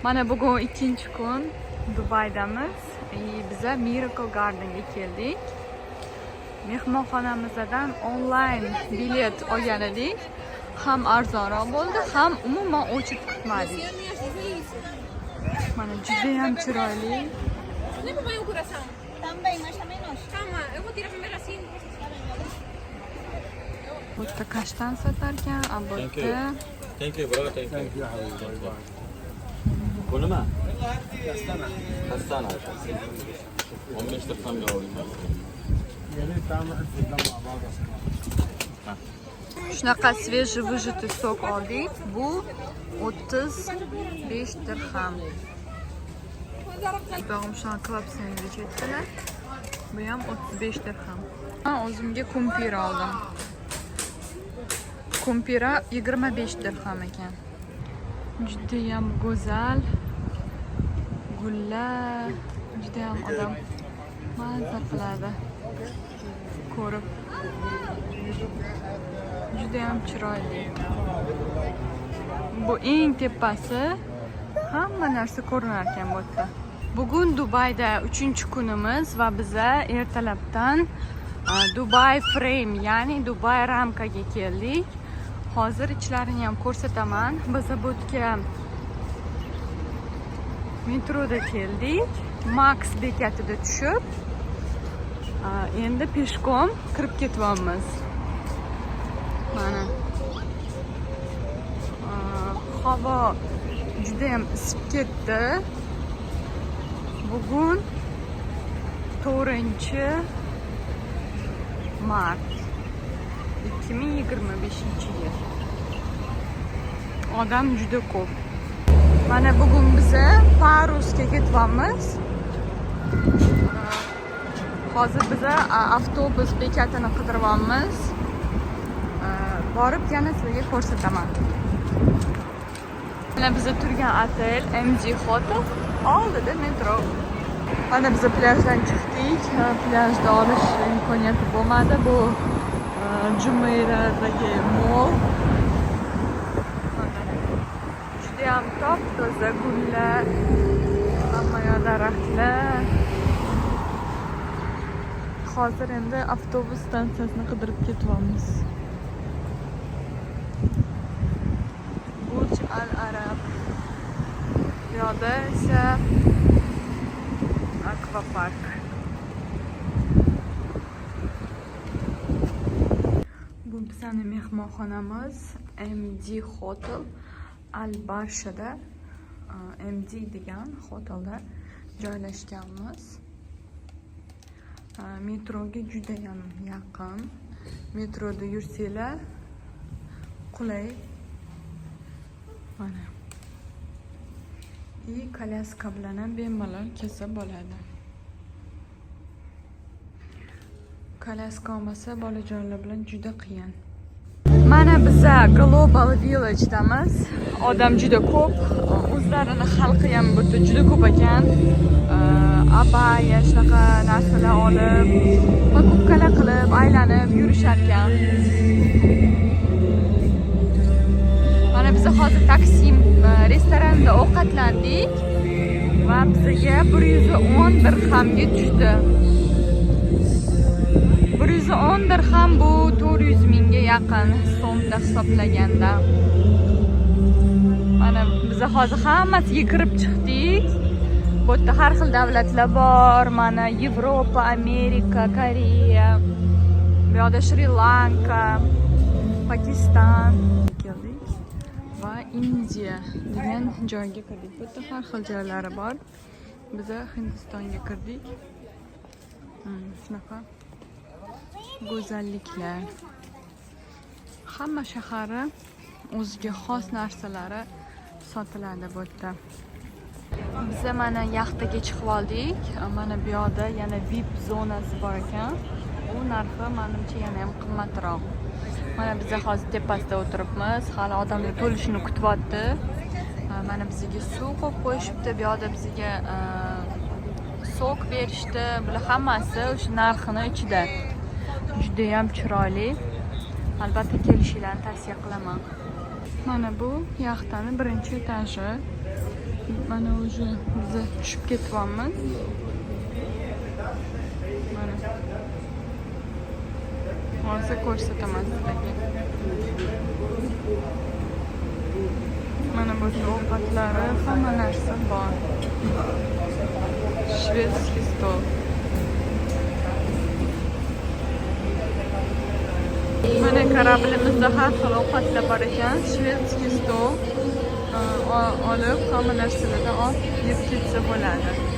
Mana bugun ikkinchi kun Dubaydamiz. Biza Miracle Gardenga keldik. Mehmonxonamizdan onlayn bilet olgan edik. Ham arzonroq bo'ldi, ham umuman ochib kutmadik. Mana juda ham chiroyli. Bu yerda kashtan sotarkan, bu yerda Thank you, bro. Thank you. Bu nima? Kastana. 15 dirhamga oldim. shunaqa свежий выжатый sok oldik. Bu 35 dirham. Bog'im shu klub sandwich etdilar. Bu ham 35 dirham. Men o'zimga kumpir oldim. Kumpira 25 dirham ekan. Juda ham go'zal. Gullar juda ham odam mazza qiladi. Ko'rib. Juda ham chiroyli. Bu eng tepasi. Hamma narsa ko'rinar ekan bu yerda. Bugun Dubayda 3-kunimiz va biza ertalabdan Dubai Frame, ya'ni Dubai ramkaga keldik. Hozir ichlarini ham ko'rsataman. Biz bu yerga metroda keldik. Max bekatida tushib, endi peshkom kirib ketyapmiz. Mana havo juda ham isib ketdi. Bugun 4-mart 2025-yil. Odam juda ko'p. Mana bugun biza Parusga ketyapmiz. Hozir biza avtobus bekatini qidiryapmiz. Borib yana sizlarga ko'rsataman. Mana biza turgan otel MG Hotel, oldida metro. Mana biza plyajdan chiqdik. Plyajda olish imkoniyati bo'lmadi. Bu Jumeira'dagi mol. Juda ham top-toza gullar, hamma yoq daraxtlar. Hozir endi avtobus stansiyasini qidirib ketyapmiz. Burj Al Arab. Bu yoqda esa akvapark. Bu bizning mehmonxonamiz MD Hotel Al Barshada. MD degan hotelda joylashganmiz. Metroga juda ham yaqin. Metroda yursanglar qulay. Mana. Kolyaska bilan ham bemalol kelsa bo'ladi. Kolyaska olmasa bolajonlar bilan juda qiyin. Mana biza Global Village'damiz. Odam juda ko'p. O'zlarini xalqi ham bu yerda juda ko'p ekan. Abaya shunaqa narsalar olib, pakubkalar qilib, aylanib yurishar ekan. Mana biz hozir Taksim restoranda ovqatlandik va bizga 110 dirhamga tushdi. 110 dirham bu 400 mingga yaqin so'mda hisoblaganda. Mana biz hozir hammasiga kirib chiqdik. Bu yerda har xil davlatlar bor. Mana Yevropa, Amerika, Koreya, bu yoqda Shri Lanka, Pokiston keldik va Indiya degan joyga kirdik. Bu yerda har xil joylari bor. Biz Hindistonga kirdik. Shunaqa go'zalliklar. Hamma shahari o'ziga xos narsalari sotiladi bu yerda. Biz mana yaxtaga chiqib oldik. Mana bu yoqda yana VIP zonasi bor ekan. U narxi menimcha yana ham qimmatroq. Mana biz hozir tepasida o'tiribmiz. Hali odamlar to'lishini kutyapti. Mana bizga suv qo'yib qo'yishibdi. Bu yoqda bizga sok berishdi. Bular hammasi o'sha narxini ichida. Juda ham chiroyli. Albatta kelishinglarni tavsiya qilaman. Mana bu yaxtaning birinchi etaji. Mana уже biz tushib ketyapmiz. Mana. Hozir ko'rsataman sizlarga. Mana bu ovqatlari, hamma narsa bor. Shvedskiy stol. Mana korablimizda har xil ovqatlar bor ekan. Shvedskiy stol olib, hamma narsalardan olib yeb ketsa bo'ladi.